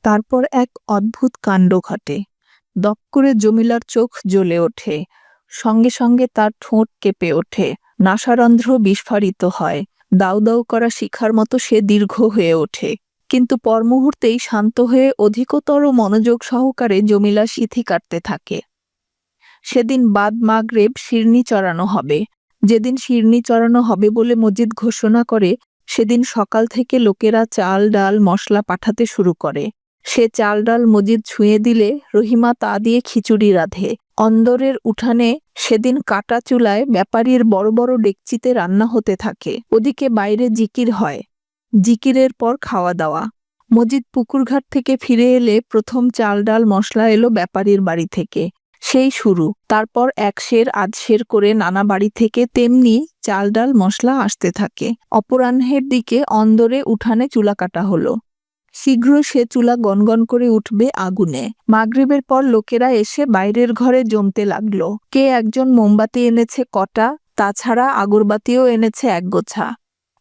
তারপর এক অদ্ভুত কাণ্ড ঘটে। দপ করে জমিলার চোখ জ্বলে ওঠে, সঙ্গে সঙ্গে তার ঠোঁট কেঁপে ওঠে, নাসারন্ধ্র বিস্ফারিত হয়, দাউ দাউ করা শিখার মতো সে দীর্ঘ হয়ে ওঠে। কিন্তু পরমুহূর্তেই শান্ত হয়ে অধিকতর মনোযোগ সহকারে জমিলা সিথি কাটতে থাকে। সেদিন বাদ মাগরেব শিরনি চড়ানো হবে। যেদিন শিরনি চড়ানো হবে বলে মজিদ ঘোষণা করে, সেদিন সকাল থেকে লোকেরা চাল ডাল মশলা পাঠাতে শুরু করে। সে চাল ডাল মজিদ ছুঁয়ে দিলে রহিমা তা দিয়ে খিচুড়ি রাঁধে। অন্দরের উঠানে সেদিন কাটা চুলায় ব্যাপারীর বড় বড় ডেকচিতে রান্না হতে থাকে। ওদিকে বাইরে জিকির হয়। জিকিরের পর খাওয়া দাওয়া। মজিদ পুকুরঘাট থেকে ফিরে এলে প্রথম চাল ডাল মশলা এলো ব্যাপারীর বাড়ি থেকে। সেই শুরু। তারপর এক সের আধ সের করে নানা বাড়ি থেকে তেমনি চাল ডাল মশলা আসতে থাকে। অপরাহ্নের দিকে অন্দরে উঠানে চুলা কাটা হলো। শীঘ্র সে চুলা গনগন করে উঠবে আগুনে। মাগরিবের পর লোকেরা এসে বাইরের ঘরে জমতে লাগলো। কে একজন মোমবাতি এনেছে কটা, তাছাড়া আগরবাতিও এনেছে এক গোছা।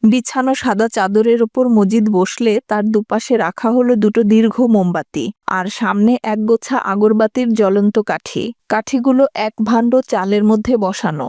বিছানো সাদা চাদরের ওপর মজিদ বসলে তার দুপাশে রাখা হলো দুটো দীর্ঘ মোমবাতি, আর সামনে এক গোছা আগরবাতির জ্বলন্ত কাঠি। কাঠিগুলো এক ভাণ্ড চালের মধ্যে বসানো।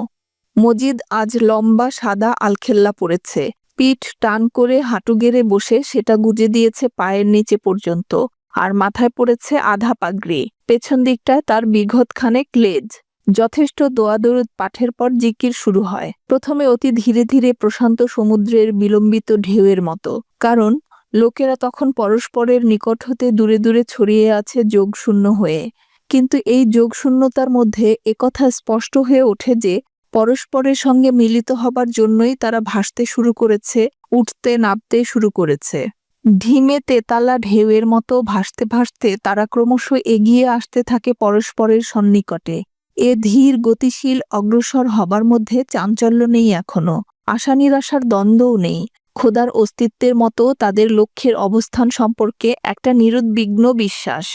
মজিদ আজ লম্বা সাদা আলখেল্লা পরেছে। পিঠ টান করে হাঁটু গেড়ে বসে সেটা গুজে দিয়েছে পায়ের নিচে পর্যন্ত, আর মাথায় পড়েছে আধা পাগড়ি। পেছন দিকটায় তার বিঘতখানেক লেজ। যথেষ্ট দোয়া-দরুদ পাঠের পর জিকির শুরু হয়। প্রথমে অতি ধীরে ধীরে প্রশান্ত সমুদ্রের বিলম্বিত ঢেউয়ের মতো, কারণ লোকেরা তখন পরস্পরের নিকট হতে দূরে দূরে ছড়িয়ে আছে যোগশূন্য হয়ে। কিন্তু এই যোগশূন্যতার মধ্যে একথা স্পষ্ট হয়ে ওঠে যে পরস্পরের সঙ্গে মিলিত হবার জন্যই তারা ভাসতে শুরু করেছে, উঠতে নামতে শুরু করেছে। ঢিমে তেতালা ঢেউয়ের মতো ভাসতে ভাসতে তারা ক্রমশ এগিয়ে আসতে থাকে পরস্পরের সন্নিকটে। এ ধীর গতিশীল অগ্রসর হবার মধ্যে চাঞ্চল্য নেই এখনো, আশা নিরাশার দ্বন্দ্বও নেই। খোদার অস্তিত্বের মতো তাদের লক্ষ্যের অবস্থান সম্পর্কে একটা নিরুদ্বিগ্ন বিশ্বাস।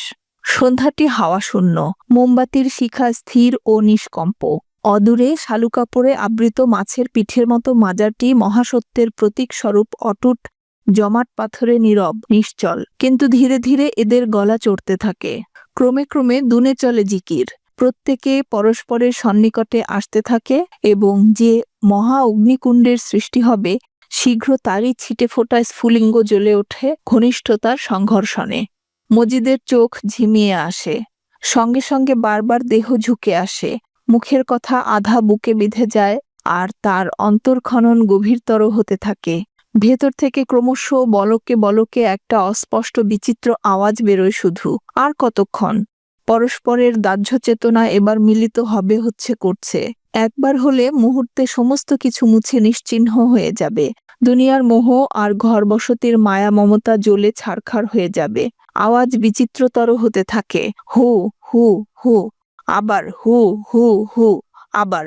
সন্ধ্যাটি হাওয়া শূন্য, মোমবাতির শিখা স্থির ও নিষ্কম্প। অদূরে শালুকাপড়ে আবৃত মাছের পিঠের মতো মাজারটি মহাসত্যের প্রতীক স্বরূপ অটুট জমাট পাথরে নীরব নিশ্চল। কিন্তু ধীরে ধীরে এদের গলা চড়তে থাকে। ক্রমে ক্রমে দুনে চলে জিকির। প্রত্যেকে পরস্পরের সন্নিকটে আসতে থাকে এবং যে মহা অগ্নিকুণ্ডের সৃষ্টি হবে শীঘ্র তারই ছিটে ফোটা স্ফুলিঙ্গ জ্বলে ওঠে ঘনিষ্ঠতার সংঘর্ষণে। মজিদের চোখ ঝিমিয়ে আসে, সঙ্গে সঙ্গে বারবার দেহ ঝুঁকে আসে। মুখের কথা আধা বুকে বিঁধে যায়, আর তার অন্তর্খনন গভীরতর হতে থাকে। ভেতর থেকে ক্রমশ বলকে বলকে একটা অস্পষ্ট বিচিত্র আওয়াজ বেরোয় শুধু। আর কতক্ষণ? পরস্পরের দাহ্য চেতনা এবার মিলিত হবে করছে। একবার হলে মুহূর্তে সমস্ত কিছু মুছে নিশ্চিহ্ন হয়ে যাবে। দুনিয়ার মোহ আর ঘর বসতির মায়া মমতা জ্বলে ছারখার হয়ে যাবে। আওয়াজ বিচিত্রতর হতে থাকে। হু হু হু, আবার হু হু হু, আবার।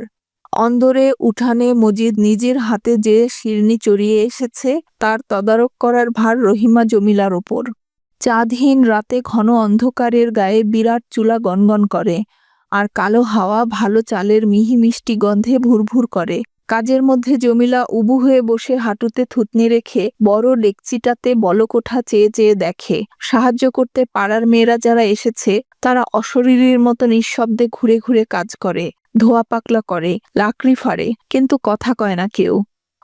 অন্দরে উঠানে মজিদ নিজের হাতে যে শিরনি চড়িয়ে এসেছে তার তদারক করার ভার রহিমা জমিলার ওপর। চাঁদহীন রাতে ঘন অন্ধকারের গায়ে বিরাট চুলা গনগন করে, আর কালো হাওয়া ভালো চালের মিহি মিষ্টি গন্ধে ভুরভুর করে। কাজের মধ্যে জমিলা উবু হয়ে বসে হাঁটুতে থুতনি রেখে বড় ডেকচিটাতে বলকোঠা চেয়ে চেয়ে দেখে। সাহায্য করতে পাড়ার মেয়েরা যারা এসেছে তারা অশরীরীর মতো নিঃশব্দে ঘুরে ঘুরে কাজ করে, ধোয়া পাকলা করে, লাকড়ি ফাড়ে, কিন্তু কথা কয় না কেউ।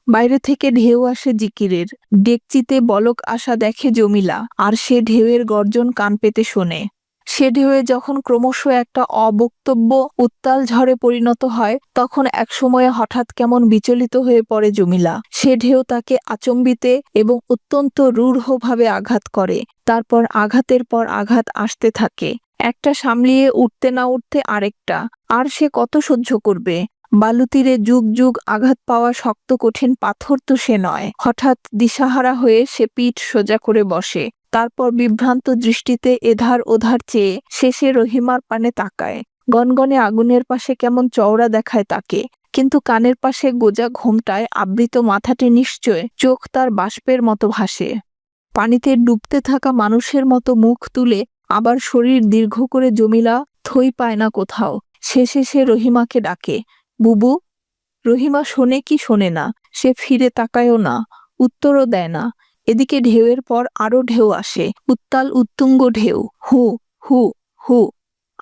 বাইরে থেকে ঢেউ আসে জিকিরের। ডেকচিতে বলক আসা দেখে জমিলা, আর সে ঢেউয়ের গর্জন কান পেতে শোনে। সে ঢেউয়ে যখন ক্রমশ একটা অবক্তব্য উত্তাল ঝড়ে পরিণত হয় তখন একসময়ে হঠাৎ কেমন বিচলিত হয়ে পড়ে জমিলা। সে ঢেউ তাকে আচম্বিতে এবং অত্যন্ত রূঢ়ভাবে আঘাত করে। তারপর আঘাতের পর আঘাত আসতে থাকে, একটা সামলিয়ে উঠতে না উঠতে আরেকটা। আর সে কত সহ্য করবে? বালুতীরে যুগ যুগ আঘাত পাওয়া শক্ত কঠিন পাথর তো সে নয়। হঠাৎ দিশাহারা হয়ে সে পিঠ সোজা করে বসে। তারপর বিভ্রান্ত দৃষ্টিতে এধার ওধার চেয়ে শেষে রহিমার পানে তাকায়। গনগনে আগুনের পাশে কেমন চওড়া দেখায় তাকে, কিন্তু কানের পাশে গোজা ঘোমটায় আবৃত মাথাটি নিশ্চয় চোখ তার বাষ্পের মতো ভাসে। পানিতে ডুবতে থাকা মানুষের মতো মুখ তুলে আবার শরীর দীর্ঘ করে জমিলা থই পায় না কোথাও। শেষে সে রহিমাকে ডাকে, বুবু। রহিমা শোনে কি শোনে না, সে ফিরে তাকায়ও না, উত্তরও দেয় না। এদিকে ঢেউয়ের পর আরো ঢেউ আসে, উত্তাল উত্তুঙ্গ ঢেউ। হু হু হু,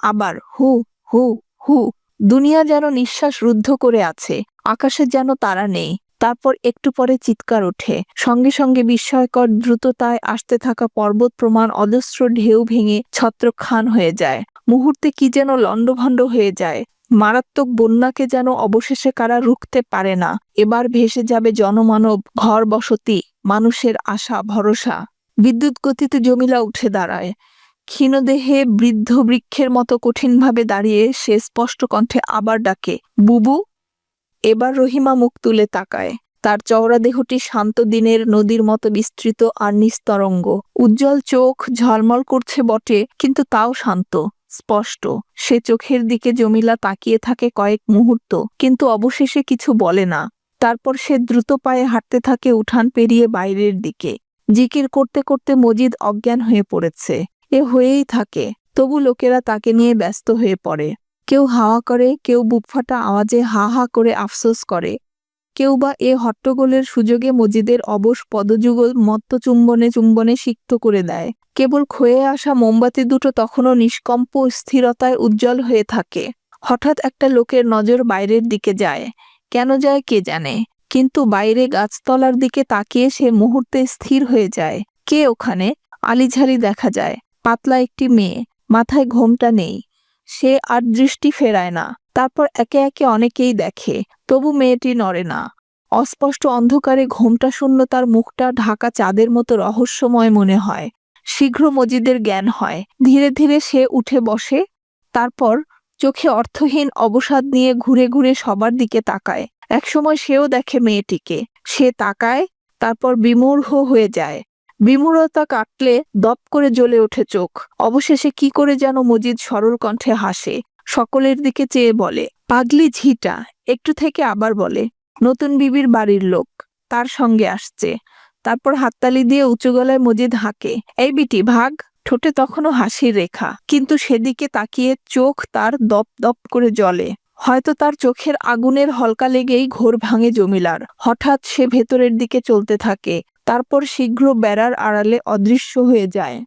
আবার হু হু হু। দুনিয়া যেন নিঃশ্বাস রুদ্ধ করে আছে, আকাশে যেন তারা নেই। তারপর একটু পরে চিৎকার ওঠে, সঙ্গে সঙ্গে বিস্ময়কর দ্রুততায় আসতে থাকা পর্বত প্রমাণ অজস্র ঢেউ ভেঙে ছত্রখান হয়ে যায়। মুহূর্তে কি যেন লণ্ডভণ্ড হয়ে যায়। মারাত্মক বন্যাকে যেন অবশেষে কারা রুখতে পারে না। এবার ভেসে যাবে জনমানব, ঘর বসতি, মানুষের আশা ভরসা। বিদ্যুৎ গতিতে জমিলা উঠে দাঁড়ায়। ক্ষীণদেহে বৃদ্ধ বৃক্ষের মতো কঠিনভাবে দাঁড়িয়ে সে স্পষ্ট কণ্ঠে আবার ডাকে, বুবু। এবার রহিমা মুখ তুলে তাকায়। তার চওড়া দেহটি শান্ত দিনের নদীর মতো বিস্তৃত আর নিস্তরঙ্গ। উজ্জ্বল চোখ ঝলমল করছে বটে, কিন্তু তাও শান্ত, স্পষ্ট। সে চোখের দিকে জমিলা তাকিয়ে থাকে কয়েক মুহূর্ত, কিন্তু অবশেষে কিছু বলে না। তারপর সে দ্রুত পায়ে হাঁটতে থাকে উঠান পেরিয়ে বাইরের দিকে। জিকির করতে করতে মজিদ অজ্ঞান হয়ে পড়েছে। এ হয়েই থাকে, তবু লোকেরা তাকে নিয়ে ব্যস্ত হয়ে পড়ে। কেউ হাওয়া করে, কেউ বুকফাটা আওয়াজে হা হা করে আফসোস করে, কেউ বা এ হট্টগোলের সুযোগে মজিদের অবশ পদযুগল মত্ত চুম্বনে চুম্বনে সিক্ত করে দেয়। কেবল ক্ষয়ে আসা মোমবাতি দুটো তখনও নিষ্কম্প স্থিরতায় উজ্জ্বল হয়ে থাকে। হঠাৎ একটা লোকের নজর বাইরের দিকে যায়। কেন যায় কে জানে, কিন্তু বাইরে গাছতলার দিকে তাকিয়ে সে মুহূর্তে স্থির হয়ে যায়। কে ওখানে? আলিঝালি দেখা যায়, পাতলা একটি মেয়ে, মাথায় ঘোমটা নেই। সে আর দৃষ্টি ফেরায় না। তারপর একে একে অনেকেই দেখে, তবু মেয়েটি নড়ে না। অস্পষ্ট অন্ধকারে ঘোমটা শূন্য তার মুখটা ঢাকা চাঁদের মতো রহস্যময় মনে হয়। শীঘ্র মজিদের জ্ঞান হয়। ধীরে ধীরে সে উঠে বসে। তারপর চোখে অর্থহীন অবসাদ নিয়ে ঘুরে ঘুরে সবার দিকে তাকায়। একসময় সেও দেখে মেয়েটিকে। সে তাকায়, তারপর বিমূঢ় হয়ে যায়। বিমূঢ়তা কাটলে দপ করে জ্বলে ওঠে চোখ। অবশেষে কি করে যেন মজিদ সরল কণ্ঠে হাসে, সকলের দিকে চেয়ে বলে, পাগলি ঝিটা। একটু থেকে আবার বলে, নতুন বিবির বাড়ির লোক, তার সঙ্গে আসছে। তারপর হাততালি দিয়ে উঁচু গলায় মজিদ হাঁকে, এই বিটি ভাগ। ঠোঁটে তখনও হাসির রেখা, কিন্তু সেদিকে তাকিয়ে চোখ তার দপ দপ করে জ্বলে। হয়তো তার চোখের আগুনের হলকা লেগেই ঘোর ভাঙে জমিলার। হঠাৎ সে ভেতরের দিকে চলতে থাকে, তারপর শীঘ্র বেড়ার আড়ালে অদৃশ্য হয়ে যায়।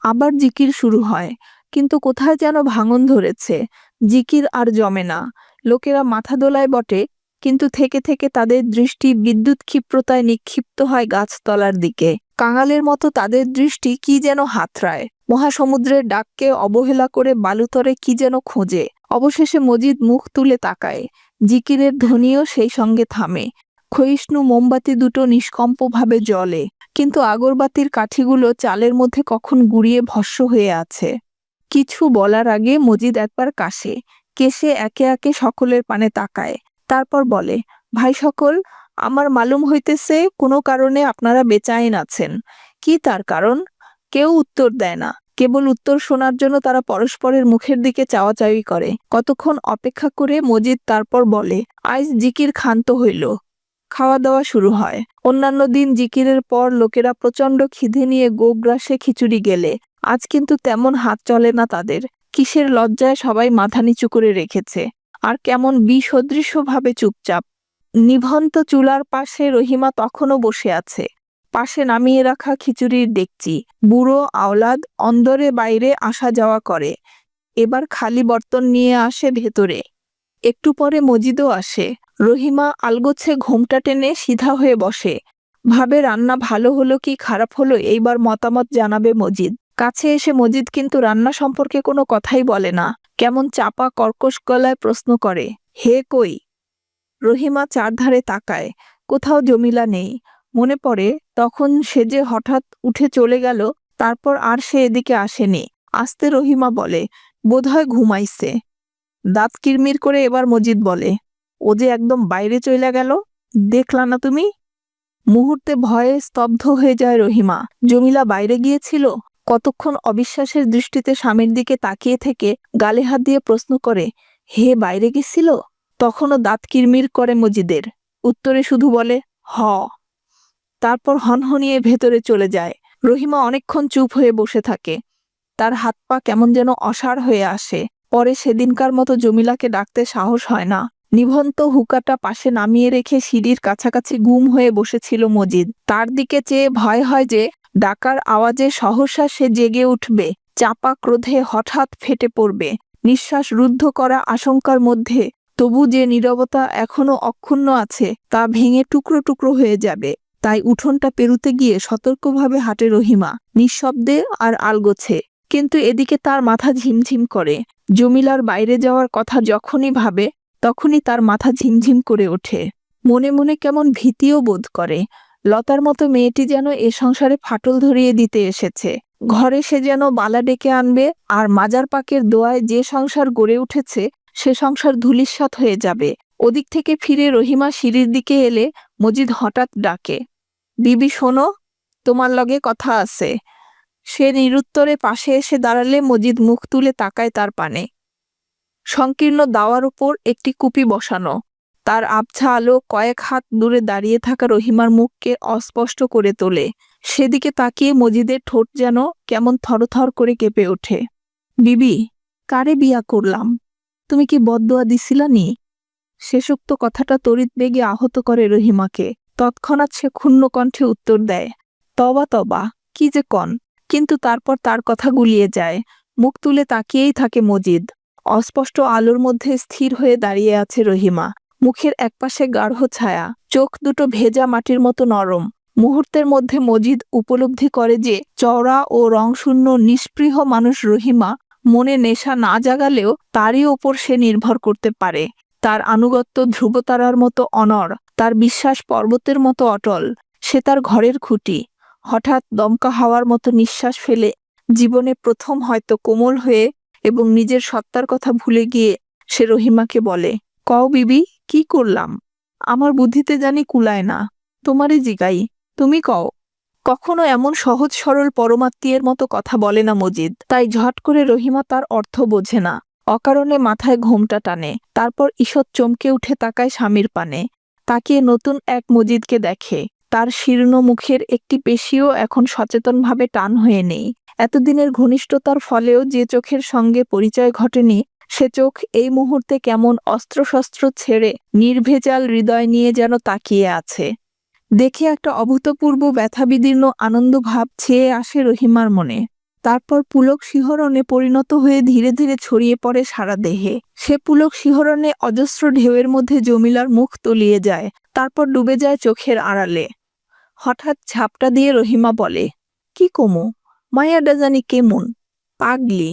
আবার জিকির শুরু হয়, কিন্তু কোথায় যেন ভাঙন ধরেছে। জিকির আর জমে না। লোকেরা মাথা দোলায় বটে, কিন্তু থেকে থেকে তাদের দৃষ্টি বিদ্যুৎ ক্ষিপ্রতায় নিক্ষিপ্ত হয় গাছতলার দিকে। কাঙালের মতো তাদের দৃষ্টি কি যেন হাতড়ায়। মহাসমুদ্রের ডাককে অবহেলা করে বালুতরে কি যেন খোঁজে। অবশেষে মজিদ মুখ তুলে তাকায়। জিকিরের ধ্বনিও সেই সঙ্গে থামে। ক্ষয়িষ্ণু মোমবাতি দুটো নিষ্কম্পভাবে জ্বলে, কিন্তু আগরবাতির কাঠিগুলো চালের মধ্যে কখন গুড়িয়ে ভস্ম হয়ে আছে। কিছু বলার আগে মজিদ একবার কাশে, কেশে একে একে সকলের পানে তাকায়। তারপর বলে, ভাই সকল, আমার মালুম হইতেছে কোনো কারণে আপনারা বেচাইন আছেন। কি তার কারণ? কেউ উত্তর দেয় না। কেবল উত্তর শোনার জন্য তারা পরস্পরের মুখের দিকে চাওয়াচাওয়ি করে। কতক্ষণ অপেক্ষা করে মজিদ তারপর বলে, আজ জিকির ক্ষান্ত হইল। খাওয়া দাওয়া শুরু হয়। অন্যান্য দিন জিকিরের পর লোকেরা প্রচণ্ড খিদে নিয়ে গোগ্রাসে খিচুড়ি গেলে, আজ কিন্তু তেমন হাত চলে না তাদের। কিসের লজ্জায় সবাই মাথা নিচু করে রেখেছে, আর কেমন বিসদৃশভাবে চুপচাপ। নিভন্ত চুলার পাশে রহিমা তখনও বসে আছে। পাশে নামিয়ে রাখা খিচুড়ির ডেকচি। বুড়ো আওলাদ অন্দরে বাইরে আসা যাওয়া করে। এবার খালি বর্তন নিয়ে আসে ভেতরে। একটু পরে মজিদও আসে। রহিমা আলগোছে ঘোমটা টেনে সিধা হয়ে বসে। ভাবে রান্না ভালো হলো কি খারাপ হলো এইবার মতামত জানাবে মজিদ। কাছে এসে মজিদ কিন্তু রান্না সম্পর্কে কোনো কথাই বলে না। কেমন চাপা কর্কশ গলায় প্রশ্ন করে, হে কই? রহিমা চারধারে তাকায়, কোথাও জমিলা নেই। মনে পড়ে তখন সে যে হঠাৎ উঠে চলে গেল, তারপর আর সে এদিকে আসেনি। আস্তে রহিমা বলে, বোধহয় ঘুমাইছে। দাঁত কিরমির করে এবার মজিদ বলে, ও যে একদম বাইরে চলে গেল, দেখলা না তুমি? মুহূর্তে ভয়ে স্তব্ধ হয়ে যায় রহিমা। জমিলা বাইরে গিয়েছিল? কতক্ষণ অবিশ্বাসের দৃষ্টিতে স্বামীর দিকে তাকিয়ে থেকে গালে হাত দিয়ে প্রশ্ন করে, হে বাইরে গেছিল? তখনও দাঁত কিরমির করে মজিদের। উত্তরে শুধু বলে, হ। তারপর হনহনিয়ে ভেতরে চলে যায়। রহিমা অনেকক্ষণ চুপ হয়ে বসে থাকে। তার হাত পা কেমন যেন অসাড় হয়ে আসে। পরে সেদিনকার মতো জমিলাকে ডাকতে সাহস হয় না। নিভন্ত হুকাটা পাশে নামিয়ে রেখে সিঁড়ির কাছাকাছি গুম হয়ে বসেছিল মজিদ। তার দিকে চেয়ে ভয় হয় যে ডাকার আওয়াজে সহসা সে জেগে উঠবে, চাপা ক্রোধে হঠাৎ ফেটে পড়বে। নিঃশ্বাস রুদ্ধ করা আশঙ্কার মধ্যে তবু যে নীরবতা এখনো অক্ষুণ্ণ আছে তা ভেঙে টুকরো টুকরো হয়ে যাবে। তাই উঠোনটা পেরুতে গিয়ে সতর্কভাবে হাঁটে রহিমা, নিঃশব্দে আর আলগোছে। কিন্তু এদিকে তার মাথা ঝিমঝিম করে। জমিলার বাইরে যাওয়ার কথা যখনই ভাবে তখনই তার মাথা ঝিমঝিম করে ওঠে। মনে মনে কেমন ভীতিও বোধ করে। লতার মতো মেয়েটি যেন এ সংসারে ফাটল ধরিয়ে দিতে এসেছে। ঘরে সে যেন বালা ডেকে আনবে, আর মাজার পাকের দোয়ায় যে সংসার গড়ে উঠেছে সে সংসার ধূলিসাৎ হয়ে যাবে। ওদিক থেকে ফিরে রহিমা সিঁড়ির দিকে এলে মজিদ হঠাৎ ডাকে, বিবি শোনো, তোমার লগে কথা আছে। সে নিরুত্তরে পাশে এসে দাঁড়ালে মজিদ মুখ তুলে তাকায় তার পানে। সংকীর্ণ দাওয়ার উপর একটি কুপি বসানো। তার আবছা আলো কয়েক হাত দূরে দাঁড়িয়ে থাকা রহিমার মুখকে অস্পষ্ট করে তোলে। সেদিকে তাকিয়ে মজিদের ঠোঁট যেন কেমন থরথর করে কেঁপে ওঠে। বিবি, কারে বিয়া করলাম? তুমি কি বদদোয়া দিছিলা নি? শেষোক্ত কথাটা তড়িৎ বেগে আহত করে রহিমাকে। তৎক্ষণাৎ সে ক্ষুণ্ণ কণ্ঠে উত্তর দেয়, তবা তবা, কি যে কন। কিন্তু তারপর তার কথা গুলিয়ে যায়। মুখ তুলে তাকিয়েই থাকে মজিদ। অস্পষ্ট আলোর মধ্যে স্থির হয়ে দাঁড়িয়ে আছে রহিমা। মুখের একপাশে গাঢ় ছায়া, চোখ দুটো ভেজা মাটির মতো নরম। মুহূর্তের মধ্যে মজিদ উপলব্ধি করে যে চওড়া ও রংশূন্য নিস্পৃহ মানুষ রহিমা মনে নেশা না জাগালেও তারই ওপর সে নির্ভর করতে পারে। তার আনুগত্য ধ্রুবতারার মতো অনড়, তার বিশ্বাস পর্বতের মতো অটল। সে তার ঘরের খুঁটি। হঠাৎ দমকা হাওয়ার মতো নিঃশ্বাস ফেলে জীবনে প্রথম হয়তো কোমল হয়ে এবং নিজের সত্তার কথা ভুলে গিয়ে সে রহিমাকে বলে, কও বিবি, কি করলাম? আমার বুদ্ধিতে জানি কুলায় না, তোমারই জিগাই, তুমি কও। কখনো এমন সহজ সরল পরমাত্মীয়ের মতো কথা বলে না মজিদ। তাই ঝট করে রহিমা তার অর্থ বোঝে না। অকারণে মাথায় ঘোমটা টানে। তারপর ঈষৎ চমকে উঠে তাকায় স্বামীর পানে। তাকিয়ে নতুন এক মজিদকে দেখে। তার শীর্ণ মুখের একটি পেশিও এখন সচেতনভাবে টান হয়ে নেই। এতদিনের ঘনিষ্ঠতার ফলেও যে চোখের সঙ্গে পরিচয় ঘটেনি সে চোখ এই মুহূর্তে কেমন অস্ত্রশস্ত্র ছেড়ে নির্ভেজাল হৃদয় নিয়ে যেন তাকিয়ে আছে। দেখে একটা অভূতপূর্ব ব্যথাবিদীর্ণ আনন্দ ভাব ছেয়ে আসে রহিমার মনে। তারপর পুলক শিহরণে পরিণত হয়ে ধীরে ধীরে ছড়িয়ে পড়ে সারা দেহে। সে পুলক শিহরণে অজস্র ঢেউয়ের মধ্যে জমিলার মুখ তলিয়ে যায়, তারপর ডুবে যায় চোখের আড়ালে। হঠাৎ ঝাপটা দিয়ে রহিমা বলে, কি কমু, মায়াডা জানি কেমন, পাগলি।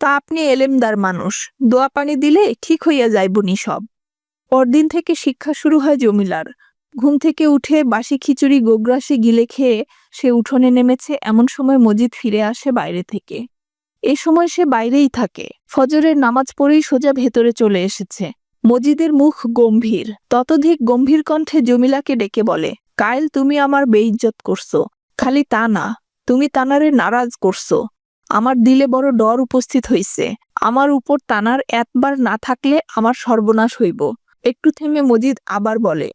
তা আপনি এলেমদার মানুষ, দোয়া পানি দিলে ঠিক হইয়া যাইবনি সব। পরদিন থেকে শিক্ষা শুরু হয় জমিলার। ঘুম থেকে উঠে বাসি খিচুড়ি গোগ্রাসে গিলে খেয়ে সে উঠোনে নেমেছে এমন সময় মজিদ ফিরে আসে বাইরে থেকে। এ সময় সে বাইরেই থাকে। ফজরের নামাজ পড়েই সোজা ভেতরে চলে এসেছে। মজিদের মুখ গম্ভীর। ততোধিক গম্ভীর কণ্ঠে জমিলাকে ডেকে বলে, কায়েল, তুমি আমার বেইজ্জত করছো। খালি তা না, তুমি তানারে নারাজ করছো। আমার দিলে বড় ডর উপস্থিত হইছে। আমার উপর তানার একবার না থাকলে আমার সর্বনাশ হইব। একটু থেমে মজিদ আবার বলে,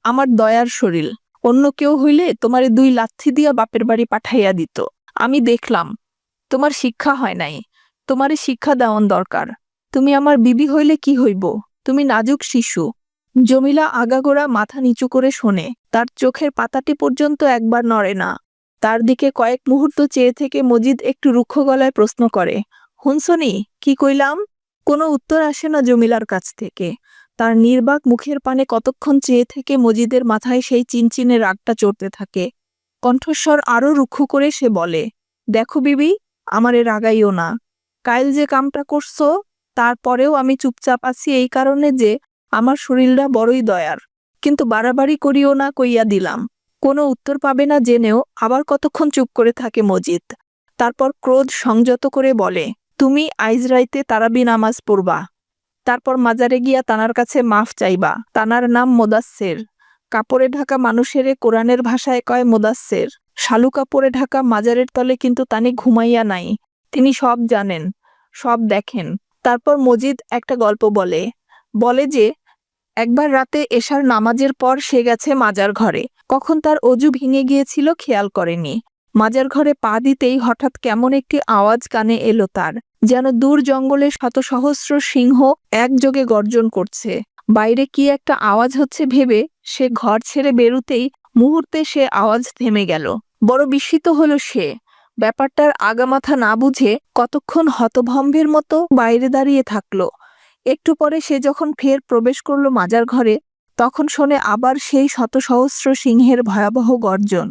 আমার দয়ার শরীর, অন্য কেউ হইলে তোমারে 2 লাথি দিয়া বাপের বাড়ি পাঠাইয়া দিত। আমি দেখলাম তোমার শিক্ষা হয় নাই, তোমারে শিক্ষা দেওয়ান দরকার। তুমি আমার বিবি হইলে কি হইব? তুমি নাজুক শিশু। জমিলা আগাগোড়া মাথা নিচু করে শোনে। তার চোখের পাতাটি পর্যন্ত একবার নড়ে না। তার দিকে কয়েক মুহূর্ত চেয়ে থেকে মজিদ একটু রুক্ষ গলায় প্রশ্ন করে, হুনসনি, কি কইলাম? কোনো উত্তর আসে না জমিলার কাছ থেকে। তার নির্বাক মুখের পানে কতক্ষণ চেয়ে থেকে মজিদের মাথায় সেই চিনচিনে রাগটা চড়তে থাকে। কণ্ঠস্বর আরও রুক্ষ করে সে বলে, দেখো বিবি, আমারে রাগাইও না। কাইল যে কামটা করছো তারপরেও আমি চুপচাপ আছি এই কারণে যে আমার শরীরটা বড়ই দয়ার। কিন্তু বাড়াবাড়ি করিও না কইয়া দিলাম। কোনো উত্তর পাবে না জেনেও আবার কতক্ষণ চুপ করে থাকে মজিদ। তারপর ক্রোধ সংযত করে বলে, তুমি আইজ রাইতে তারাবি নামাজ পড়বা। তারপর মাজারে গিয়া তানার কাছে মাফ চাইবা। তানার নাম মোদাচ্ছের। কাপড়ে ঢাকা মানুষেরে কোরআনের ভাষায় কয় মোদাচ্ছের। শালু কাপড়ে ঢাকা মাজারের তলে কিন্তু তানি ঘুমাইয়া নাই। তিনি সব জানেন, সব দেখেন। তারপর মজিদ একটা গল্প বলে। বলে যে একবার রাতে এশার নামাজের পর সে গেছে মাজার ঘরে। কখন তার অজু ভেঙে গিয়েছিল খেয়াল করেনি। মাজার ঘরে পা দিতেই হঠাৎ কেমন একটি আওয়াজ কানে এলো তার, যেন দূর জঙ্গলে শত সহস্র সিংহ একযোগে গর্জন করছে। বাইরে কি একটা আওয়াজ হচ্ছে ভেবে সে ঘর ছেড়ে বেরুতেই মুহূর্তে সে আওয়াজ থেমে গেল। বড় বিস্মিত হলো সে। ব্যাপারটার আগামাথা না বুঝে কতক্ষণ হতভম্বের মতো বাইরে দাঁড়িয়ে থাকলো। একটু পরে সে যখন ফের প্রবেশ করলো মাজার ঘরে, তখন শোনে আবার সেই শত সহস্র সিংহের ভয়াবহ গর্জন।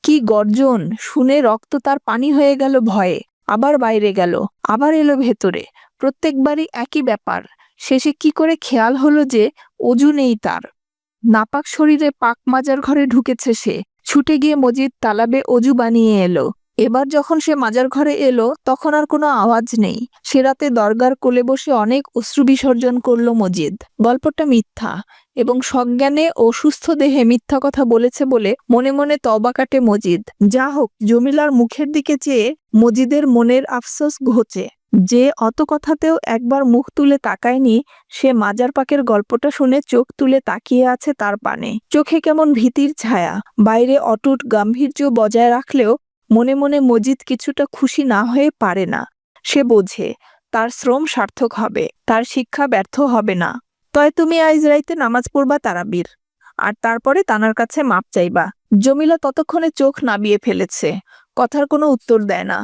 কি গর্জন! শুনে রক্ত তার পানি হয়ে গেল ভয়ে। আবার বাইরে গেল, আবার এলো ভেতরে। প্রত্যেকবারই একই ব্যাপার। শেষে কি করে খেয়াল হলো যে অজু নেই তার। নাপাক শরীরে পাক মাজার ঘরে ঢুকেছে সে। ছুটে গিয়ে মজিদ তালাবে অজু বানিয়ে এলো। এবার যখন সে মাজার ঘরে এলো তখন আর কোনো আওয়াজ নেই। সে রাতে দরগার কোলে বসে অনেক অশ্রু বিসর্জন করল মজিদ। গল্পটা মিথ্যা এবং সজ্ঞানে ও সুস্থ দেহে মিথ্যা কথা বলেছে বলে মনে মনে তওবা কাটে মজিদ। যা হোক, জমিলার মুখের দিকে চেয়ে মজিদের মনের আফসোস ঘোচে। যে অত কথাতেও একবার মুখ তুলে তাকায়নি, সে মাজার পাকের গল্পটা শুনে চোখ তুলে তাকিয়ে আছে তার পানে। চোখে কেমন ভীতির ছায়া। বাইরে অটুট গাম্ভীর্য বজায় রাখলেও মনে মনে মজিদ কিছুটা খুশি না হয়ে পারে না। সে বোঝে তার শ্রম সার্থক হবে, তার শিক্ষা ব্যর্থ হবে না। তয় তুমি আইজ রাইতে নামাজ পড়বা তারাবির, আর তারপরে তানার কাছে মাপ চাইবা। জমিলা ততক্ষণে চোখ নাবিয়ে ফেলেছে, কথার কোনো উত্তর দেয় না।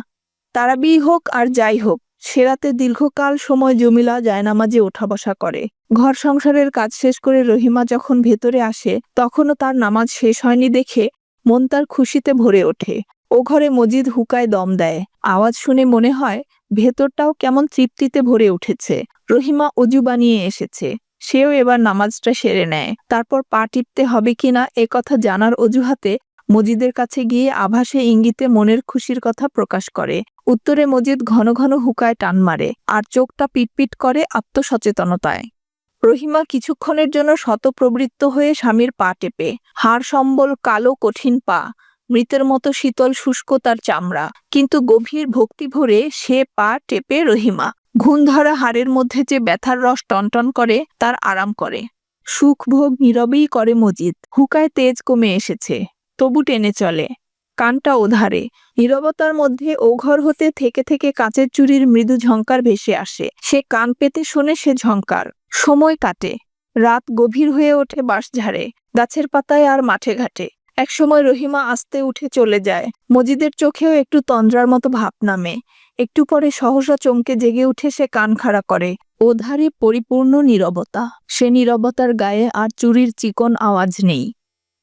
তারাবি হোক আর যাই হোক, সে রাতে দীর্ঘকাল সময় জমিলা জায়নামাজে ওঠা বসা করে। ঘর সংসারের কাজ শেষ করে রহিমা যখন ভেতরে আসে তখনও তার নামাজ শেষ হয়নি দেখে মন তার খুশিতে ভরে ওঠে। ও ঘরে মজিদ হুকায় দম দেয়। আওয়াজ শুনে মনে হয় ভেতরটাও কেমন তৃপ্তিতে ভরে উঠেছে। রহিমা অজু বানিয়ে এসেছে। সেও এবার নামাজটা সেরে নেয়। তারপর পা টিপতে হবে কিনা কথা জানার অজুহাতে মজিদের কাছে গিয়ে আভাসে ইঙ্গিতে মনের খুশির কথা প্রকাশ করে। উত্তরে মজিদ ঘন ঘন হুকায় টান মারে আর চোখটা পিটপিট করে আত্মসচেতনতায়। রহিমা কিছুক্ষণের জন্য শতপ্রবৃত্ত হয়ে স্বামীর পা টেপে। হাড় সম্বল কালো কঠিন পা, মৃতের মতো শীতল শুষ্ক তার চামড়া, কিন্তু গভীর ভক্তি ভরে সে পা টেপে রহিমা। ঘুণ ধরা হাড়ের মধ্যে যে ব্যথার রস টনটন করে তার আরাম করে। সুখ ভোগ নীরবেই করে মজিদ। হুকায় তেজ কমে এসেছে, তবু টেনে চলে। কানটা ওধারে। নীরবতার মধ্যে ওঘর হতে থেকে থেকে কাঁচের চুড়ির মৃদু ঝংকার ভেসে আসে। সে কান পেতে শোনে সে ঝংকার। সময় কাটে। রাত গভীর হয়ে ওঠে বাঁশঝাড়ে, গাছের পাতায় আর মাঠে ঘাটে। একসময় রহিমা আস্তে উঠে চলে যায়। মজিদের চোখেও একটু তন্দ্রার মতো ভাব নামে। একটু পরে সহসা চমকে জেগে উঠে সে কান খাড়া করে। ওধারে পরিপূর্ণ নীরবতা। সে নীরবতার গায়ে আর চুরির চিকন আওয়াজ নেই।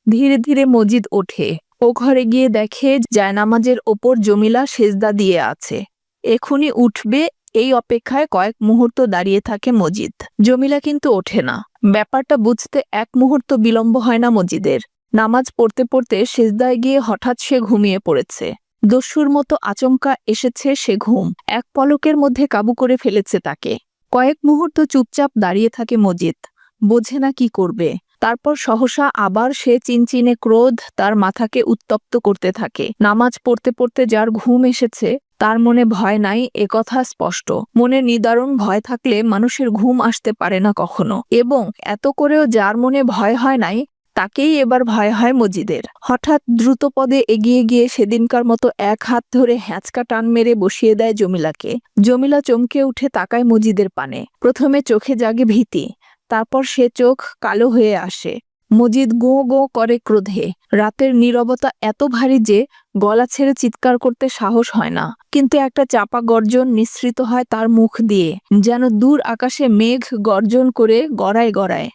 ধীরে ধীরে মজিদ ওঠে। ও ঘরে গিয়ে দেখে জায়নামাজের ওপর জমিলা সেজদা দিয়ে আছে। এখুনি উঠবে এই অপেক্ষায় কয়েক মুহূর্ত দাঁড়িয়ে থাকে মজিদ। জমিলা কিন্তু ওঠে না। ব্যাপারটা বুঝতে এক মুহূর্ত বিলম্ব হয় না মজিদের। নামাজ পড়তে পড়তে সেজদায় গিয়ে হঠাৎ সে ঘুমিয়ে পড়েছে। দস্যুর মতো আচমকা এসেছে সে ঘুম। এক পলকের মধ্যে কাবু করে ফেলেছে তাকে। কয়েক মুহূর্ত চুপচাপ দাঁড়িয়ে থাকে মজিদ। বোঝে না কি করবে। তারপর সহসা আবার সে চিনচিনে ক্রোধ তার মাথাকে উত্তপ্ত করতে থাকে। নামাজ পড়তে পড়তে যার ঘুম এসেছে তার মনে ভয় নাই, একথা স্পষ্ট। মনে নিদারুণ ভয় থাকলে মানুষের ঘুম আসতে পারে না কখনো। এবং এত করেও যার মনে ভয় হয় নাই তাকেই এবার ভয় হয় মজিদের। হঠাৎ দ্রুত পদে এগিয়ে গিয়ে সেদিনকার মতো এক হাত ধরে হ্যাঁচকা টান মেরে বসিয়ে দেয় জমিলাকে। জমিলা চমকে উঠে তাকায় মজিদের পানে। প্রথমে চোখে জাগে ভীতি, তারপর সে চোখ কালো হয়ে আসে। মজিদ গোঁ গোঁ করে ক্রোধে। রাতের নীরবতা এত ভারী যে গলা ছেড়ে চিৎকার করতে সাহস হয় না। কিন্তু একটা চাপা গর্জন নিঃসৃত হয় তার মুখ দিয়ে, যেন দূর আকাশে মেঘ গর্জন করে গড়ায় গড়ায়।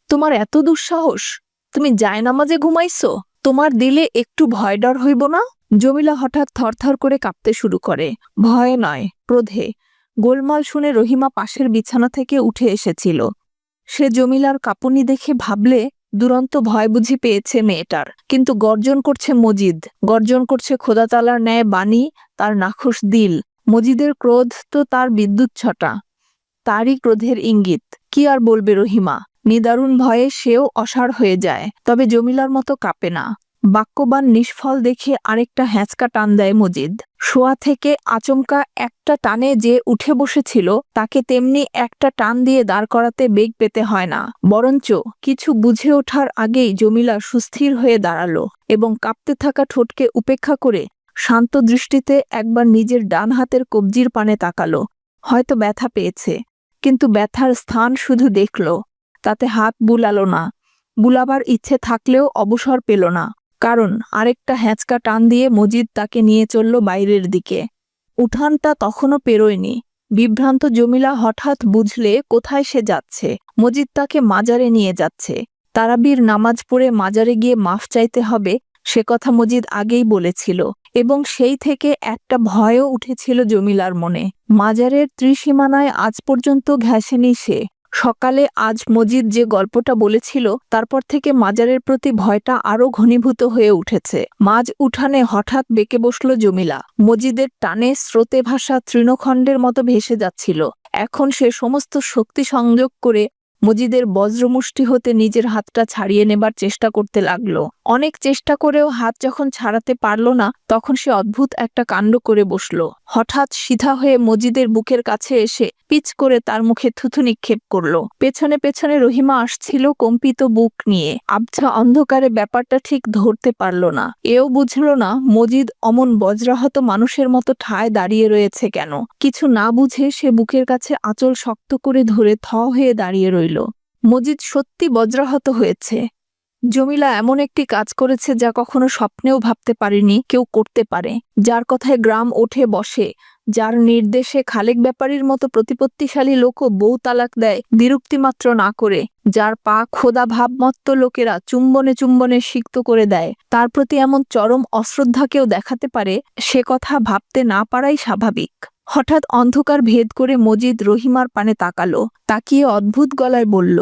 তোমার এত দুঃসাহস! তুমি জায়নামাজে ঘুমাইছো? তোমার দিলে একটু ভয় ডর হইব না? জমিলা হঠাৎ থরথর করে কাঁপতে শুরু করে। ভয় নয়, ক্রোধে। গোলমাল শুনে রহিমা পাশের বিছানা থেকে উঠে এসেছিল। সে জমিলার কাঁপুনি দেখে ভাবলে দুরন্ত ভয় বুঝি পেয়েছে মেয়েটার। কিন্তু গর্জন করছে মজিদ, গর্জন করছে খোদাতালার ন্যায় বাণী, তার নাখুশ দিল। মজিদের ক্রোধ তো তার বিদ্যুৎ ছটা, তারই ক্রোধের ইঙ্গিত। কি আর বলবে রহিমা? নিদারুণ ভয়ে সেও অসাড় হয়ে যায়, তবে জমিলার মতো কাঁপে না। বাক্যবান নিষ্ফল দেখে আরেকটা হ্যাঁচকা টান দেয় মজিদ। শোয়া থেকে আচমকা একটা টানে যে উঠে বসেছিল তাকে তেমনি একটা টান দিয়ে দাঁড় করাতে বেগ পেতে হয় না। বরঞ্চ কিছু বুঝে ওঠার আগেই জমিলা সুস্থির হয়ে দাঁড়ালো এবং কাঁপতে থাকা ঠোঁটকে উপেক্ষা করে শান্ত দৃষ্টিতে একবার নিজের ডান হাতের কবজির পানে তাকালো। হয়তো ব্যথা পেয়েছে, কিন্তু ব্যথার স্থান শুধু দেখল। তাতে হাত বুলালো না। বুলাবার ইচ্ছে থাকলেও অবসর পেল না, কারণ আরেকটা হ্যাঁচকা টান দিয়ে মজিদ তাকে নিয়ে চলল বাইরের দিকে। উঠানটা তখনও পেরোয়নি। বিভ্রান্ত জমিলা হঠাৎ বুঝলে কোথায় সে যাচ্ছে। মজিদ তাকে মাজারে নিয়ে যাচ্ছে। তারাবির নামাজ পড়ে মাজারে গিয়ে মাফ চাইতে হবে, সে কথা মজিদ আগেই বলেছিল, এবং সেই থেকে একটা ভয়ও উঠেছিল জমিলার মনে। মাজারের ত্রিসীমানায় আজ পর্যন্ত ঘেঁষেনি সে। সকালে আজ মজিদ যে গল্পটা বলেছিল, তারপর থেকে মাজারের প্রতি ভয়টা আরও ঘনীভূত হয়ে উঠেছে। মাঝ উঠানে হঠাৎ বেঁকে বসল জমিলা। মজিদের টানে স্রোতে ভাসা তৃণখণ্ডের মতো ভেসে যাচ্ছিল। এখন সে সমস্ত শক্তি সংযোগ করে মজিদের বজ্রমুষ্টি হতে নিজের হাতটা ছাড়িয়ে নেবার চেষ্টা করতে লাগলো। অনেক চেষ্টা করেও হাত যখন ছাড়াতে পারল না, তখন সে অদ্ভুত একটা কাণ্ড করে বসল। হঠাৎ সিধা হয়ে মজিদের বুকের কাছে এসে পিচ করে তার মুখে থুথু নিক্ষেপ করল। পেছনে পেছনে রহিমা আসছিল কম্পিত বুক নিয়ে। আবছা অন্ধকারে ব্যাপারটা ঠিক ধরতে পারল না। এও বুঝল না মজিদ অমন বজ্রাহত মানুষের মতো ঠায় দাঁড়িয়ে রয়েছে কেন। কিছু না বুঝে সে বুকের কাছে আঁচল শক্ত করে ধরে থ হয়ে দাঁড়িয়ে রইল। মজিদ সত্যি বজ্রাহত হয়েছে। জমিলা এমন একটি কাজ করেছে যা কখনো স্বপ্নেও ভাবতে পারেনি কেউ করতে পারে। যার কথায় গ্রাম ওঠে বসে, যার নির্দেশে খালেক ব্যাপারীর মতো প্রতিপত্তিশালী লোকও বউ তালাক দেয় বিরক্তিমাত্র না করে, যার পা খোদা ভাবমত্ত লোকেরা চুম্বনে চুম্বনে সিক্ত করে দেয়, তার প্রতি এমন চরম অশ্রদ্ধা কেউ দেখাতে পারে, সে কথা ভাবতে না পারাই স্বাভাবিক। হঠাৎ অন্ধকার ভেদ করে মজিদ রহিমার পানে তাকালো। তাকিয়ে অদ্ভুত গলায় বলল,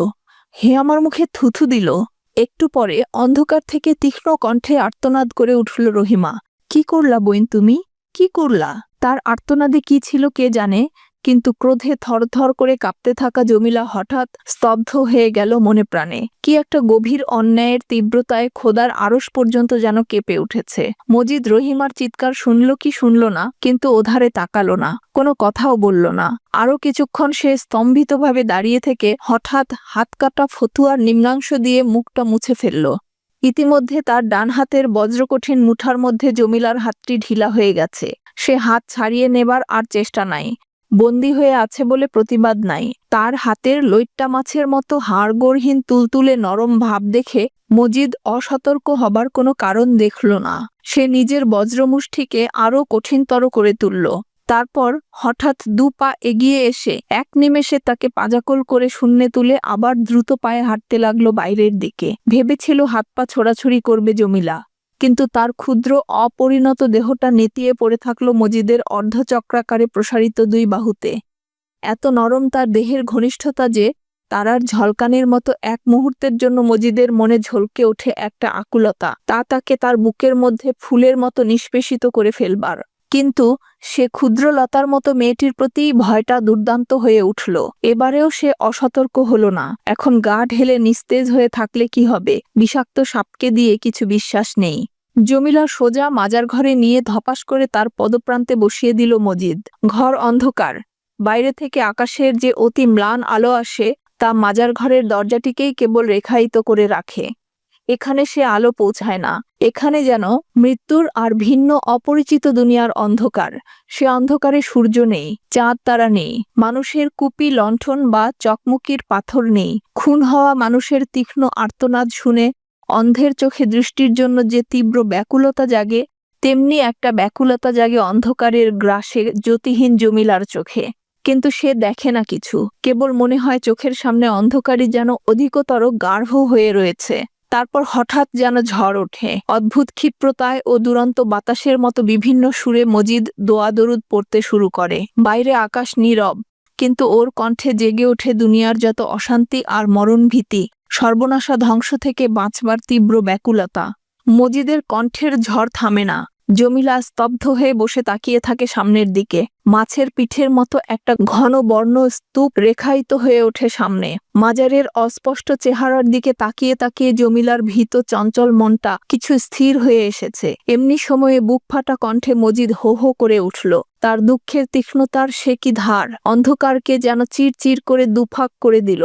হে আমার মুখে থুথু দিল। একটু পরে অন্ধকার থেকে তীক্ষ্ণ কণ্ঠে আর্তনাদ করে উঠল রহিমা। কি করলা বইন তুমি, কি করলা? তার আর্তনাদে কি ছিল কে জানে, কিন্তু ক্রোধে থরথর করে কাঁপতে থাকা জমিলা হঠাৎ স্তব্ধ হয়ে গেল মনে প্রাণে। কি একটা গভীর অন্যায়ের তীব্রতায় খোদার আরশ পর্যন্ত যেন কেঁপে উঠেছে। মজিদ রহিমার চিৎকার শুনল কি শুনল না, কিন্তু ওধারে তাকালো না, কোনো কথাও বলল না। আরও কিছুক্ষণ সে স্তম্ভিতভাবে দাঁড়িয়ে থেকে হঠাৎ হাত কাটা ফতুয়ার নিম্নাংশ দিয়ে মুখটা মুছে ফেলল। ইতিমধ্যে তার ডান হাতের বজ্রকঠিন মুঠার মধ্যে জমিলার হাতটি ঢিলা হয়ে গেছে। সে হাত ছাড়িয়ে নেবার আর চেষ্টা নাই। বন্দী হয়ে আছে বলে প্রতিবাদ নাই। তার হাতের লইট্টা মাছের মতো হাড়গোড়হীন তুলতুলে নরম ভাব দেখে মজিদ অসতর্ক হবার কোনো কারণ দেখল না। সে নিজের বজ্রমুষ্টিকে আরও কঠিনতর করে তুলল। তারপর হঠাৎ 2 পা এগিয়ে এসে এক নিমেষে তাকে পাজাকল করে শূন্যে তুলে আবার দ্রুত পায়ে হাঁটতে লাগলো বাইরের দিকে। ভেবেছিল হাত পা ছোড়াছুড়ি করবে জমিলা, কিন্তু তার ক্ষুদ্র অপরিণত দেহটা নেতিয়ে পড়ে থাকলো মজিদের অর্ধচক্রাকারে প্রসারিত 2 বাহুতে। এত নরম তার দেহের ঘনিষ্ঠতা যে তারার ঝলকানির মতো এক মুহূর্তের জন্য মজিদের মনে ঝলকে ওঠে একটা আকুলতা, তা তাকে তার বুকের মধ্যে ফুলের মতো নিষ্পেষিত করে ফেলবার। কিন্তু সে ক্ষুদ্রলতার মতো মেয়েটির প্রতি ভয়টা দুর্দান্ত হয়ে উঠল। এবারেও সে অসতর্ক হলো না। এখন গা ঢেলে নিস্তেজ হয়ে থাকলে কি হবে? বিষাক্ত সাপকে দিয়ে কিছু বিশ্বাস নেই। জমিলা সোজা মাজার ঘরে নিয়ে ধপাস করে তার পদপ্রান্তে বসিয়ে দিল মজিদ। ঘর অন্ধকার। বাইরে থেকে আকাশের যে অতি ম্লান আলো আসে, তা মাজার ঘরের দরজাটিকেই কেবল রেখায়িত করে রাখে। এখানে সে আলো পৌঁছায় না। এখানে যেন মৃত্যুর আর ভিন্ন অপরিচিত দুনিয়ার অন্ধকার। সে অন্ধকারে সূর্য নেই, চাঁদ তারা নেই, মানুষের কুপি লণ্ঠন বা চকমকির পাথর নেই। খুন হওয়া মানুষের তীক্ষ্ণ আর্তনাদ শুনে অন্ধের চোখে দৃষ্টির জন্য যে তীব্র ব্যাকুলতা জাগে, তেমনি একটা ব্যাকুলতা জাগে অন্ধকারের গ্রাসে জ্যোতিহীন জমিলার চোখে। কিন্তু সে দেখে না কিছু, কেবল মনে হয় চোখের সামনে অন্ধকারই যেন অধিকতর গাঢ় হয়ে রয়েছে। তারপর হঠাৎ যেন ঝড় ওঠে। অদ্ভুত ক্ষিপ্রতায় ও দুরন্ত বাতাসের মতো বিভিন্ন সুরে মজিদ দোয়া দরুদ পড়তে শুরু করে। বাইরে আকাশ নীরব, কিন্তু ওর কণ্ঠে জেগে ওঠে দুনিয়ার যত অশান্তি আর মরণভীতি, সর্বনাশা ধ্বংস থেকে বাঁচবার তীব্র ব্যাকুলতা। মজিদের কণ্ঠের ঝড় থামে না। জমিলা স্তব্ধ হয়ে বসে তাকিয়ে থাকে সামনের দিকে। মাছের পিঠের মতো একটা ঘন বর্ণ স্তূপ রেখায়িত হয়ে ওঠে সামনে। মাজারের অস্পষ্ট চেহারার দিকে তাকিয়ে তাকিয়ে জমিলার ভীত চঞ্চল মনটা কিছু স্থির হয়ে এসেছে। এমনি সময়ে বুক ফাটা কণ্ঠে মজিদ হো হো করে উঠল। তার দুঃখের তীক্ষ্ণতার সে কি ধার, অন্ধকারকে যেন চিরচির করে দুফাক করে দিল।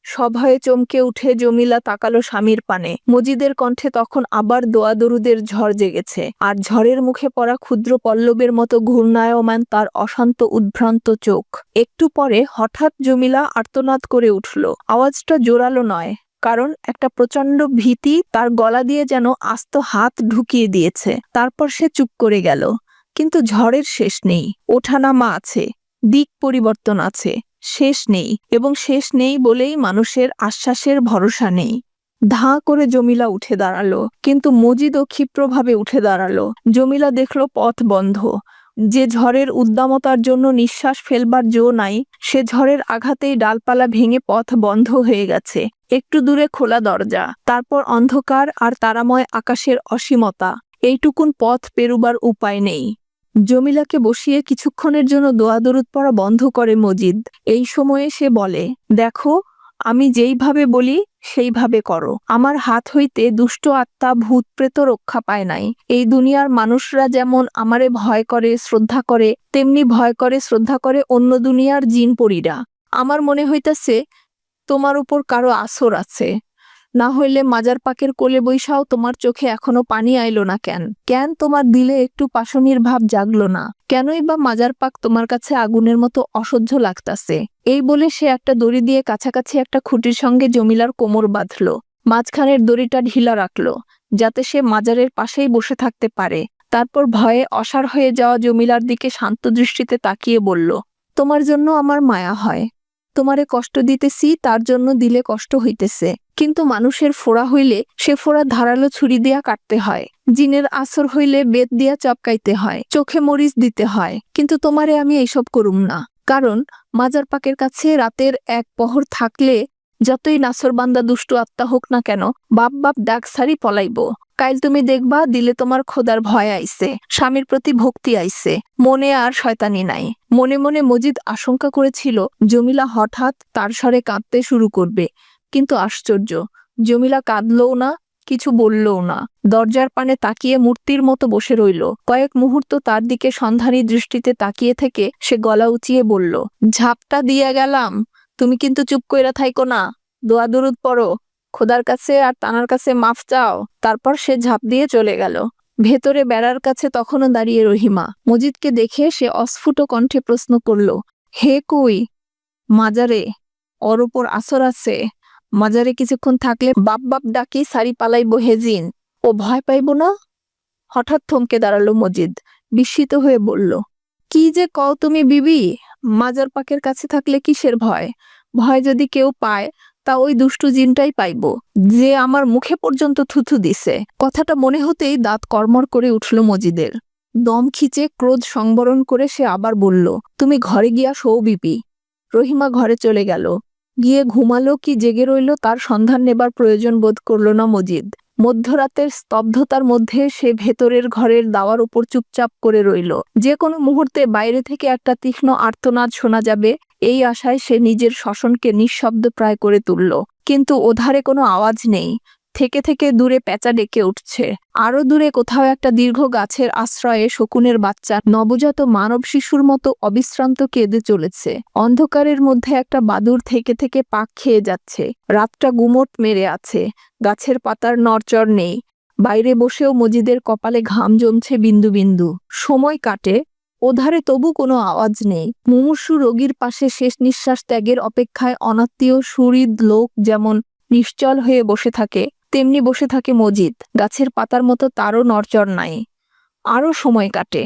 সভয়ে চমকে উঠে জমিলা তাকালো স্বামীর পানে। মজিদের কণ্ঠে তখন আবার দোয়া দরুদের ঝড় জেগেছে, আর ঝড়ের মুখে পড়া ক্ষুদ্র পল্লবের মতো ঘূর্ণায়মান তার অশান্ত উদ্ভ্রান্ত চোখ। একটু পরে হঠাৎ জমিলা আর্তনাদ করে উঠল। আওয়াজটা জোরালো নয়, কারণ একটা প্রচণ্ড ভীতি তার গলা দিয়ে যেন আস্ত হাত ঢুকিয়ে দিয়েছে। তারপর সে চুপ করে গেল। কিন্তু ঝড়ের শেষ নেই, ওঠানামা আছে, দিক পরিবর্তন আছে, শেষ নেই, এবং শেষ নেই বলেই মানুষের আশ্বাসের ভরসা নেই। ধাঁ করে জমিলা উঠে দাঁড়ালো, কিন্তু মজিদও ক্ষিপ্রভাবে উঠে দাঁড়ালো। জমিলা দেখল পথ বন্ধ। যে ঝড়ের উদ্দামতার জন্য নিঃশ্বাস ফেলবার জো নাই, সে ঝড়ের আঘাতেই ডালপালা ভেঙে পথ বন্ধ হয়ে গেছে। একটু দূরে খোলা দরজা, তারপর অন্ধকার আর তারাময় আকাশের অসীমতা। এইটুকুন পথ পেরুবার উপায় নেই। জমিলাকে বসিয়ে কিছুক্ষণের জন্য দোয়া দরুদ পড়া বন্ধ করে মজিদ। এই সময়ে সে বলে, দেখো, আমি যেইভাবে বলি সেইভাবে করো। আমার হাত হইতে দুষ্ট আত্মা ভূত প্রেত রক্ষা পায় নাই। এই দুনিয়ার মানুষরা যেমন আমারে ভয় করে শ্রদ্ধা করে, তেমনি ভয় করে শ্রদ্ধা করে অন্য দুনিয়ার জিন পরীরা। আমার মনে হইতাছে তোমার উপর কারো আসর আছে। না হইলে মাজার পাকের কোলে বৈশাও তোমার চোখে এখনো পানি আইলো না কেন? কেন তোমার দিলে একটু পাশনির ভাব জাগলো না? কেনই বা মাজার পাক তোমার কাছে আগুনের মতো অসহ্য লাগতাছে? এই বলে সে একটা দড়ি দিয়ে কাছাকাছি একটা খুঁটির সঙ্গে জমিলার কোমর বাঁধল। মাঝখানের দড়িটা ঢিলা রাখলো, যাতে সে মাজারের পাশেই বসে থাকতে পারে। তারপর ভয়ে অসাড় হয়ে যাওয়া জমিলার দিকে শান্ত দৃষ্টিতে তাকিয়ে বলল, তোমার জন্য আমার মায়া হয়। তোমারে কষ্ট দিতেছি, তার জন্য দিলে কষ্ট হইতেছে। কিন্তু মানুষের ফোড়া হইলে সে ফোড়া ধারালো ছুরি দিয়া কাটতে হয়। জিনের আসর হইলে বেত দিয়া চপকাইতে হয়, চোখে মরিচ দিতে হয়। কিন্তু তোমারে আমি এইসব করুম না, কারণ মাজার পাকের কাছে রাতের এক পহর থাকলে যতই নাসরবান্দা দুষ্টু আত্মা হোক না কেন, বাপ বাপ ডাক সারি পলাইব। কাইল তুমি দেখবা দিলে তোমার খোদার ভয় আইছে, স্বামীর প্রতি ভক্তি আইছে, মনে আর শয়তানি নাই। মনে মনে মজিদ আশঙ্কা করেছিল জমিলা হঠাৎ তার স্বরে কাঁদতে শুরু করবে, কিন্তু আশ্চর্য, জমিলা কাঁদলও না, কিছু বললও না। দরজার পানে তাকিয়ে মূর্তির মতো বসে রইল। কয়েক মুহূর্ত তার দিকে সন্ধানী দৃষ্টিতে তাকিয়ে থেকে সে গলা উঁচিয়ে বলল, ঝাপটা দিয়া গেলাম, তুমি কিন্তু চুপ কইরা থাইকো না, দোয়া দরুদ পড়ো, খোদার কাছে আর তানার কাছে মাফ চাও। তারপর সে ঝাঁপ দিয়ে চলে গেল। ভেতরে বেড়ার কাছে তখনও দাঁড়িয়ে রহিমা। মজিদকে দেখে সে অস্ফুট কণ্ঠে প্রশ্ন করল, হে কই? মাজারে, ওর উপর আসর আছে। মাজারে কিছুক্ষণ থাকলে বাপ বাপ ডাকি সারি পালাইব হেজিন, ও ভয় পাইব না? হঠাৎ থমকে দাঁড়ালো মজিদ, বিস্মিত হয়ে বলল, কি যে কও তুমি বিবি? মাজার পাকের কাছে থাকলে কিসের ভয়? ভয় যদি কেউ পায়, তা ওই দুষ্টু জিনটাই পাইব, যে আমার মুখে পর্যন্ত থুথু দিছে। কথাটা মনে হতেই দাঁত কড়মড় করে উঠল মজিদের। দম খিচে ক্রোধ সংবরণ করে সে আবার বলল, তুমি ঘরে গিয়া শোও বিপি। রহিমা ঘরে চলে গেল। গিয়ে ঘুমালো কি জেগে রইল তার সন্ধান নেবার প্রয়োজন বোধ করল না মজিদ। মধ্যরাতের স্তব্ধতার মধ্যে সে ভেতরের ঘরের দাওয়ার উপর চুপচাপ করে রইল। যে কোনো মুহূর্তে বাইরে থেকে একটা তীক্ষ্ণ আর্তনাদ শোনা যাবে, এই আশায় সে নিজের শ্মশনকে নিঃশব্দ প্রায় করে তুলল। কিন্তু ওধারে কোনো আওয়াজ নেই। থেকে থেকে দূরে পেঁচা ডেকে উঠছে। আরো দূরে কোথাও একটা দীর্ঘ গাছের আশ্রয়ে শকুনের বাচ্চা নবজাত মানব শিশুর মতো অবিশ্রান্ত কেঁদে চলেছে। অন্ধকারের মধ্যে একটা বাদুড় থেকে থেকে পাক খেয়ে যাচ্ছে। রাতটা গুমট মেরে আছে, গাছের পাতার নড়চড় নেই। বাইরে বসেও মজিদের কপালে ঘাম জমছে বিন্দু বিন্দু। সময় কাটে, ওধারে তবু কোনো আওয়াজ নেই। মুমূর্ষু রোগীর পাশে শেষ নিঃশ্বাস ত্যাগের অপেক্ষায় অনাত্মীয় সুহৃদ লোক যেমন নিশ্চল হয়ে বসে থাকে, তেমনি বসে থাকে মজিদ। গাছের পাতার মতো তারও নড়চড় নাই। আরও সময় কাটে।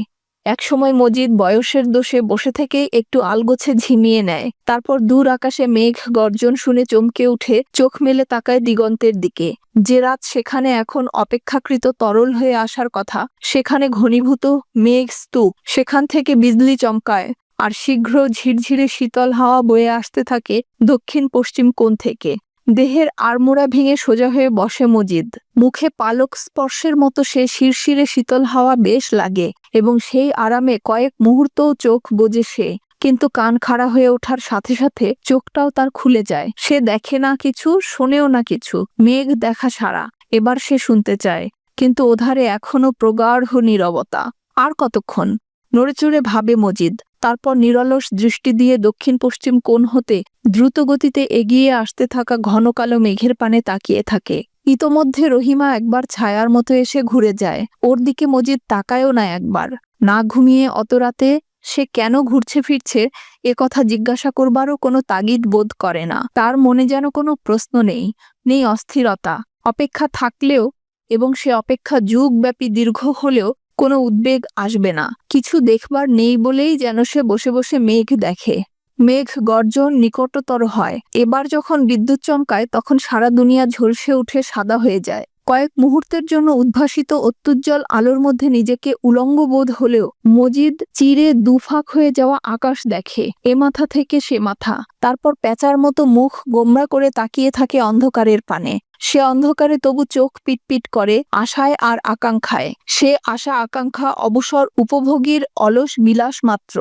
এক সময় মজিদ বয়সের দোষে বসে থেকে একটু আলগোছে ঝিমিয়ে নেয়। তারপর দূর আকাশে মেঘ গর্জন শুনে চমকে উঠে চোখ মেলে তাকায় দিগন্তের দিকে। যে রাত সেখানে এখন অপেক্ষাকৃত তরল হয়ে আসার কথা, সেখানে ঘনীভূত মেঘ স্তূপ। সেখান থেকে বিজলি চমকায়, আর শীঘ্র ঝিরঝিরে শীতল হাওয়া বয়ে আসতে থাকে দক্ষিণ পশ্চিম কোণ থেকে। দেহের আড়মোড়া ভেঙে সোজা হয়ে বসে মজিদ। মুখে পালক স্পর্শের মতো সে শিরশিরে শীতল হাওয়া বেশ লাগে, এবং সেই আরামে কয়েক মুহূর্তও চোখ বোজে সে। কিন্তু কান খাড়া হয়ে ওঠার সাথে সাথে চোখটাও তার খুলে যায়। সে দেখে না কিছু, শোনেও না কিছু, মেঘ দেখা ছাড়া। এবার সে শুনতে চায়, কিন্তু ওধারে এখনো প্রগাঢ় নীরবতা। আর কতক্ষণ? নড়েচড়ে ভাবে মজিদ। তারপর নিরলস দৃষ্টি দিয়ে দক্ষিণ পশ্চিম কোণ হতে দ্রুত গতিতে এগিয়ে আসতে থাকা ঘন কালো মেঘের পানে তাকিয়ে থাকে। ইতোমধ্যে রহিমা একবার ছায়ার মতো এসে ঘুরে যায়। ওর দিকে মজিদ তাকায়ও না একবার। না ঘুমিয়ে অত রাতে সে কেন ঘুরছে ফিরছে এ কথা জিজ্ঞাসা করবারও কোনো তাগিদ বোধ করে না। তার মনে যেন কোনো প্রশ্ন নেই, নেই অস্থিরতা। অপেক্ষা থাকলেও এবং সে অপেক্ষা যুগব্যাপী দীর্ঘ হলেও কোনো উদ্বেগ আসবে না। কিছু দেখবার নেই বলেই যেন সে বসে বসে মেঘ দেখে। মেঘ গর্জন নিকটতর হয়। এবার যখন বিদ্যুৎ চমকায় তখন সারা দুনিয়া ঝলসে উঠে সাদা হয়ে যায়। কয়েক মুহূর্তের জন্য উদ্ভাসিত অত্যুজ্জ্বল আলোর মধ্যে নিজেকে উলঙ্গ বোধ হলেও মজিদ চিরে দুফাক হয়ে যাওয়া আকাশ দেখে, এ মাথা থেকে সে মাথা। তারপর প্যাঁচার মতো মুখ গোমরা করে তাকিয়ে থাকে অন্ধকারের পানে। সে অন্ধকারে তবু চোখ পিটপিট করে আশায় আর আকাঙ্ক্ষায়। সে আশা আকাঙ্ক্ষা অবসর উপভোগীর অলস বিলাস মাত্র।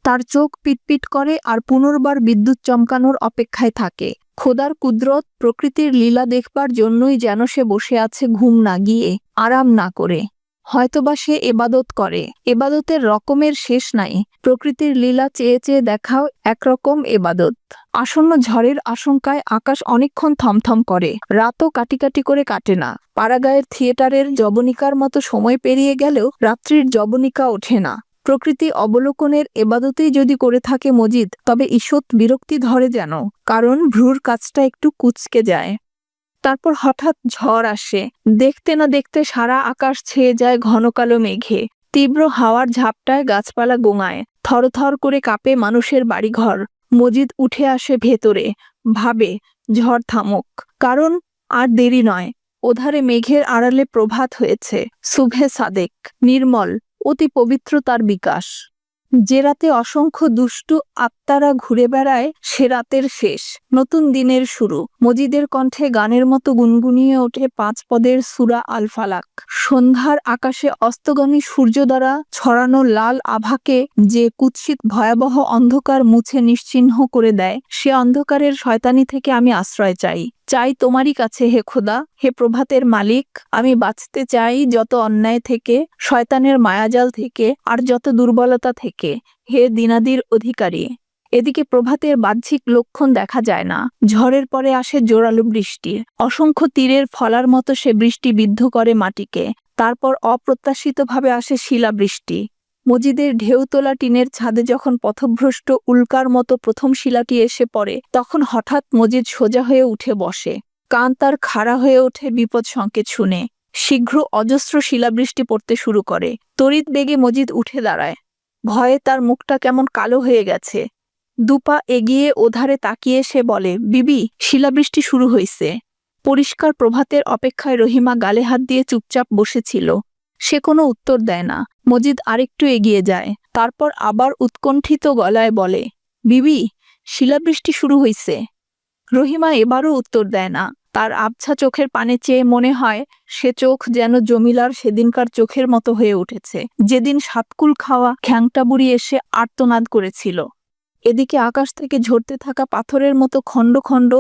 তার চোখ পিটপিট করে আর পুনর্বার বিদ্যুৎ চমকানোর অপেক্ষায় থাকে। খোদার কুদরত, প্রকৃতির লীলা দেখবার জন্যই যেন সে বসে আছে ঘুম না গিয়ে, আরাম না করে। হয়তোবা সে এবাদত করে। এবাদতের রকমের শেষ নাই। প্রকৃতির লীলা চেয়ে চেয়ে দেখাও একরকম এবাদত। আসন্ন ঝড়ের আশঙ্কায় আকাশ অনেকক্ষণ থমথম করে। রাতও কাটি কাটি করে কাটে না। পাড়াগাঁয়ের থিয়েটারের জবনিকার মতো সময় পেরিয়ে গেলেও রাত্রির জবনিকা ওঠে না। প্রকৃতি অবলোকনের এবাদতেই যদি করে থাকে মজিদ, তবে ঈষৎ বিরক্তি ধরে যেন, কারণ ভ্রুর কাজটা একটু কুঁচকে যায়। তারপর হঠাৎ ঝড় আসে। দেখতে না দেখতে সারা আকাশ ছেয়ে যায় ঘন কালো মেঘে। তীব্র হাওয়ার ঝাপটায় গাছপালা গোঙায়। থরথর করে কাঁপে মানুষের বাড়িঘর। মজিদ উঠে আসে ভেতরে, ভাবে ঝড় থামুক, কারণ আর দেরি নয়। ওধারে মেঘের আড়ালে প্রভাত হয়েছে। সুবহে সাদেক, নির্মল, অতি পবিত্র তার বিকাশ। যে রাতে অসংখ্য দুষ্টু আত্মারা ঘুরে বেড়ায় সে রাতের শেষ, নতুন দিনের শুরু। মজিদের কণ্ঠে গানের মতো গুনগুনিয়ে ওঠে 5 পদের সূরা আল ফালাক। সন্ধ্যার আকাশে অস্তগামী সূর্য দ্বারা ছড়ানো লাল আভাকে যে কুৎসিত ভয়াবহ অন্ধকার মুছে নিশ্চিহ্ন করে দেয়, সে অন্ধকারের শয়তানি থেকে আমি আশ্রয় চাই। চাই তোমারই কাছে হে খোদা, হে প্রভাতের মালিক। আমি বাঁচতে চাই যত অন্যায় থেকে, শয়তানের মায়াজাল থেকে, আর যত দুর্বলতা থেকে, হে দিনাদির অধিকারী। এদিকে প্রভাতের বাহ্যিক লক্ষণ দেখা যায় না। ঝড়ের পরে আসে জোরালো বৃষ্টি। অসংখ্য তীরের ফলার মতো সে বৃষ্টি বিদ্ধ করে মাটিকে। তারপর অপ্রত্যাশিতভাবে আসে শিলাবৃষ্টি। মজিদের ঢেউ তোলা টিনের ছাদে যখন পথভ্রষ্ট উল্কার মতো প্রথম শিলাটি এসে পড়ে, তখন হঠাৎ মজিদ সোজা হয়ে উঠে বসে। কান তার খাড়া হয়ে ওঠে বিপদ সংকেত শুনে। শীঘ্র অজস্র শিলাবৃষ্টি পড়তে শুরু করে। তড়িৎ বেগে মজিদ উঠে দাঁড়ায়। ভয়ে তার মুখটা কেমন কালো হয়ে গেছে। দুপা এগিয়ে ওধারে তাকিয়ে সে বলে, বিবি, শিলাবৃষ্টি শুরু হইছে। পরিষ্কার প্রভাতের অপেক্ষায় রহিমা গালে হাত দিয়ে চুপচাপ বসেছিল। সে কোনো উত্তর দেয় না। মজিদ আরেকটু এগিয়ে যায়। তারপর আবার উৎকণ্ঠিত গলায় বলে, বিবি, শিলাবৃষ্টি শুরু হইছে। রহিমা এবারও উত্তর দেয় না। তার আবছা চোখের পানে চেয়ে মনে হয় সে চোখ যেন জমিলার সেদিনকার চোখের মতো হয়ে উঠেছে, যেদিন সাতকুল খাওয়া খ্যাংটা বুড়ি এসে আর্তনাদ করেছিল। এদিকে আকাশ থেকে ঝরতে থাকা পাথরের মতো খণ্ড খণ্ড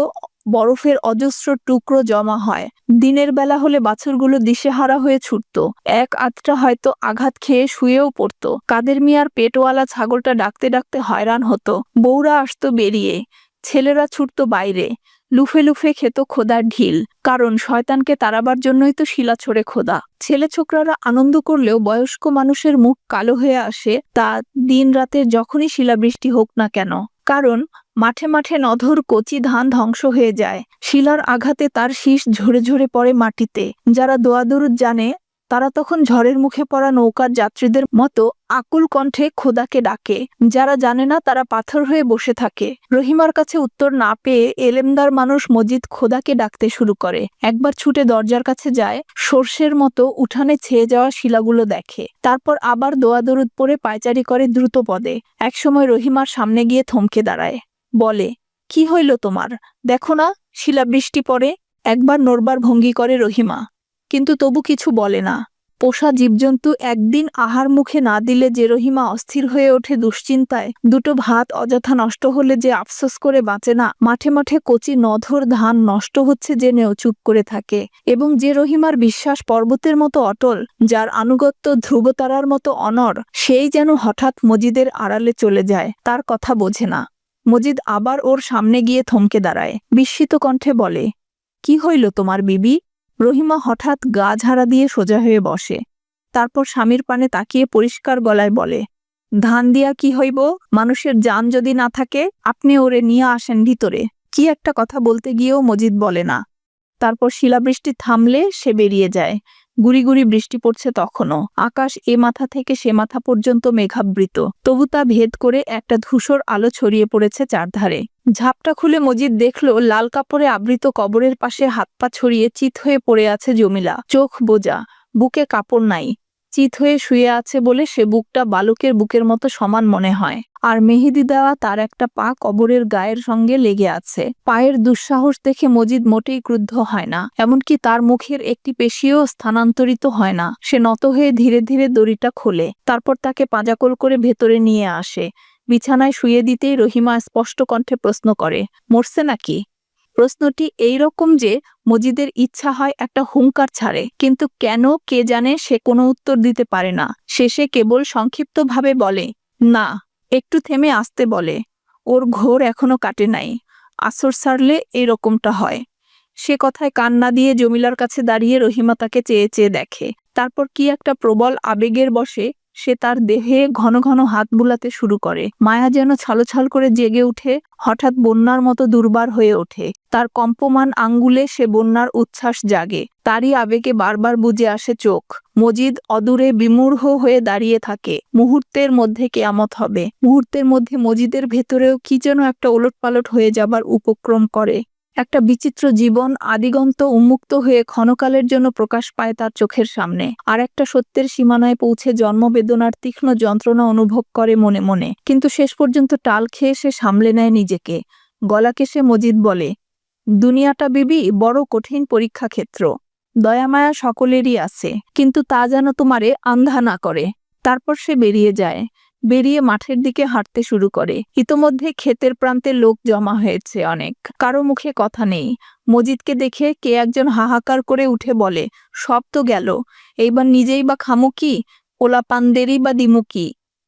বরফের অজস্র টুকরো জমা হয়। দিনের বেলা হলে বাছুরগুলো দিশেহারা হয়ে ছুটত। এক আধটা হয়তো আঘাত খেয়ে শুয়েও পড়ত। কাদের মিয়ার পেটওয়ালা ছাগলটা ডাকতে ডাকতে হয়রান হতো। বউরা আসতো বেরিয়ে, ছেলেরা ছুটত বাইরে। লুফে লুফে খেত খোদার ঢিল, কারণ শয়তানকে তাড়াবার জন্যই তো শিলা ছড়ে খোদা। ছেলে ছোকরারা আনন্দ করলেও বয়স্ক মানুষের মুখ কালো হয়ে আসে তা দিন রাতের যখনই শিলাবৃষ্টি হোক না কেন, কারণ মাঠে মাঠে নধর কচি ধান ধ্বংস হয়ে যায়। শিলার আঘাতে তার শীষ ঝরে ঝরে পড়ে মাটিতে। যারা দোয়াদরুদ জানে তারা তখন ঝড়ের মুখে পড়া নৌকার যাত্রীদের মতো আকুল কণ্ঠে খোদাকে ডাকে। যারা জানে না তারা পাথর হয়ে বসে থাকে। রহিমার কাছে উত্তর না পেয়ে এলেমদার মানুষ মজিদ খোদাকে ডাকতে শুরু করে। একবার ছুটে দরজার কাছে যায়, সর্ষের মতো উঠানে ছেয়ে যাওয়া শিলাগুলো দেখে। তারপর আবার দোয়াদরুদ পরে পায়চারি করে দ্রুত পদে। একসময় রহিমার সামনে গিয়ে থমকে দাঁড়ায়, বলে, কি হইল তোমার? দেখো না শিলাবৃষ্টি পড়ে। একবার নড়বার ভঙ্গি করে রহিমা, কিন্তু তবু কিছু বলে না। পোষা জীবজন্তু একদিন আহার মুখে না দিলে যে রহিমা অস্থির হয়ে ওঠে দুশ্চিন্তায়, দুটো ভাত অযথা নষ্ট হলে যে আফসোস করে বাঁচে না, মাঠে মাঠে কচি নধর ধান নষ্ট হচ্ছে জেনেও চুপ করে থাকে, এবং যে রহিমার বিশ্বাস পর্বতের মতো অটল, যার আনুগত্য ধ্রুবতারার মতো অনড়, সেই যেন হঠাৎ মজিদের আড়ালে চলে যায়, তার কথা বোঝে না। মজিদ আবার ওর সামনে গিয়ে থমকে দাঁড়ায়, বিস্মিত কণ্ঠে বলে, কি হইল তোমার বিবি? রহিমা হঠাৎ গা ঝাড়া দিয়ে সোজা হয়ে বসে। তারপর স্বামীর পানে তাকিয়ে পরিষ্কার গলায় বলে, ধান দিয়া কি হইব? মানুষের জান যদি না থাকে, আপনি ওরে নিয়ে আসেন ভিতরে। কি একটা কথা বলতে গিয়েও মজিদ বলে না। তারপর শিলাবৃষ্টি থামলে সে বেরিয়ে যায়। গুড়ি গুড়ি বৃষ্টি পড়ছে তখনও। আকাশ এ মাথা থেকে সে মাথা পর্যন্ত মেঘাবৃত, তবু তা ভেদ করে একটা ধূসর আলো ছড়িয়ে পড়েছে চারধারে। ঝাপটা খুলে মজিদ দেখল লাল কাপড়ে আবৃত কবরের পাশে হাত পা ছড়িয়ে চিত হয়ে পড়ে আছে জমিলা, চোখ বোজা, বুকে কাপড় নাই। চিত হয়ে শুয়ে আছে বলে সে বুকটা বালকের বুকের মতো সমান মনে হয়। আর মেহেদি দেওয়া তার একটা পা কবরের গায়ের সঙ্গে লেগে আছে। পায়ের দুঃসাহস দেখে মজিদ মোটেই ক্রুদ্ধ হয় না, এমনকি তার মুখের একটি পেশিও স্থানান্তরিত হয় না। সে নত হয়ে ধীরে ধীরে দড়িটা খোলে, তারপর তাকে পাঁজাকোল করে ভেতরে নিয়ে আসে। বিছানায় শুয়ে দিতেই রহিমা স্পষ্ট কণ্ঠে প্রশ্ন করে, মরছে নাকি? প্রশ্নটি এই রকম যে মজিদের ইচ্ছা হয় একটা হুঙ্কার ছাড়ে, কিন্তু কেন কে জানে সে কোনো উত্তর দিতে পারে না। শেষে কেবল সংক্ষিপ্তভাবে বলে, না। একটু থেমে আসতে বলে, ওর ঘোর এখনো কাটে নাই, আসর সারলে এরকমটা হয়। সে কথায় কান না দিয়ে জমিলার কাছে দাঁড়িয়ে রহিমা তাকে চেয়ে চেয়ে দেখে। তারপর কি একটা প্রবল আবেগের বশে সে তার দেহে ঘন ঘন হাত বুলাতে শুরু করে। মায়া যেন ছলছল করে জেগে উঠে, হঠাৎ বন্যার মতো দুর্বার হয়ে ওঠে। তার কম্পমান আঙ্গুলে সে বন্যার উচ্ছ্বাস জাগে। তারই আবেগে বারবার বুজে আসে চোখ। মজিদ অদূরে বিমূঢ় হয়ে দাঁড়িয়ে থাকে। মুহূর্তের মধ্যে কেয়ামত হবে। মুহূর্তের মধ্যে মজিদের ভেতরেও কি যেন একটা ওলটপালট হয়ে যাবার উপক্রম করে। একটা বিচিত্র জীবন আদিগন্ত উন্মুক্ত হয়ে ক্ষণকালের জন্য প্রকাশ পায় তার চোখের সামনে। আর একটা সত্যের সীমানায় পৌঁছে জন্মবেদনার তীক্ষ্ণ যন্ত্রণা অনুভব করে মনে মনে, কিন্তু শেষ পর্যন্ত টাল খেয়ে সে সামলে নেয় নিজেকে। গলা কেশে মজিদ বলে, দুনিয়াটা বিবি বড় কঠিন পরীক্ষা ক্ষেত্র। দয়ামায়া সকলেরই আছে, কিন্তু তা যেন তোমারে আন্ধা না করে। তারপর সে বেরিয়ে যায়। বেরিয়ে মাঠের দিকে হাঁটতে শুরু করে। ইতোমধ্যে ক্ষেতের প্রান্তে লোক জমা হয়েছে অনেক। কারো মুখে কথা নেই। মজিদকে দেখে কে একজন হাহাকার করে উঠে বলে, সব তো গেল, এইবার নিজেই বা খামু কি? পোলাপানদেরই বা দিমু কি?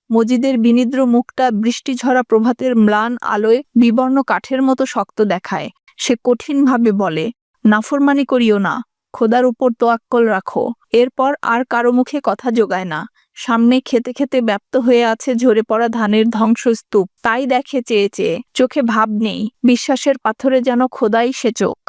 মজিদের বিনিদ্র মুখটা বৃষ্টিঝরা প্রভাতের ম্লান আলোয় বিবর্ণ কাঠের মতো শক্ত দেখায়। সে কঠিনভাবে বলে, নাফরমানি করিও না, খোদার উপর তোয়াক্কল রাখো। এরপর আর কারো মুখে কথা জোগায় না। সামনে খেতে খেতে ব্যাপ্ত হয়ে আছে ঝরে পড়া ধানের ধ্বংসস্তূপ। তাই দেখে চেয়ে চেয়ে, চোখে ভাব নেই। বিশ্বাসের পাথরে যেন খোদাই সে চোখ।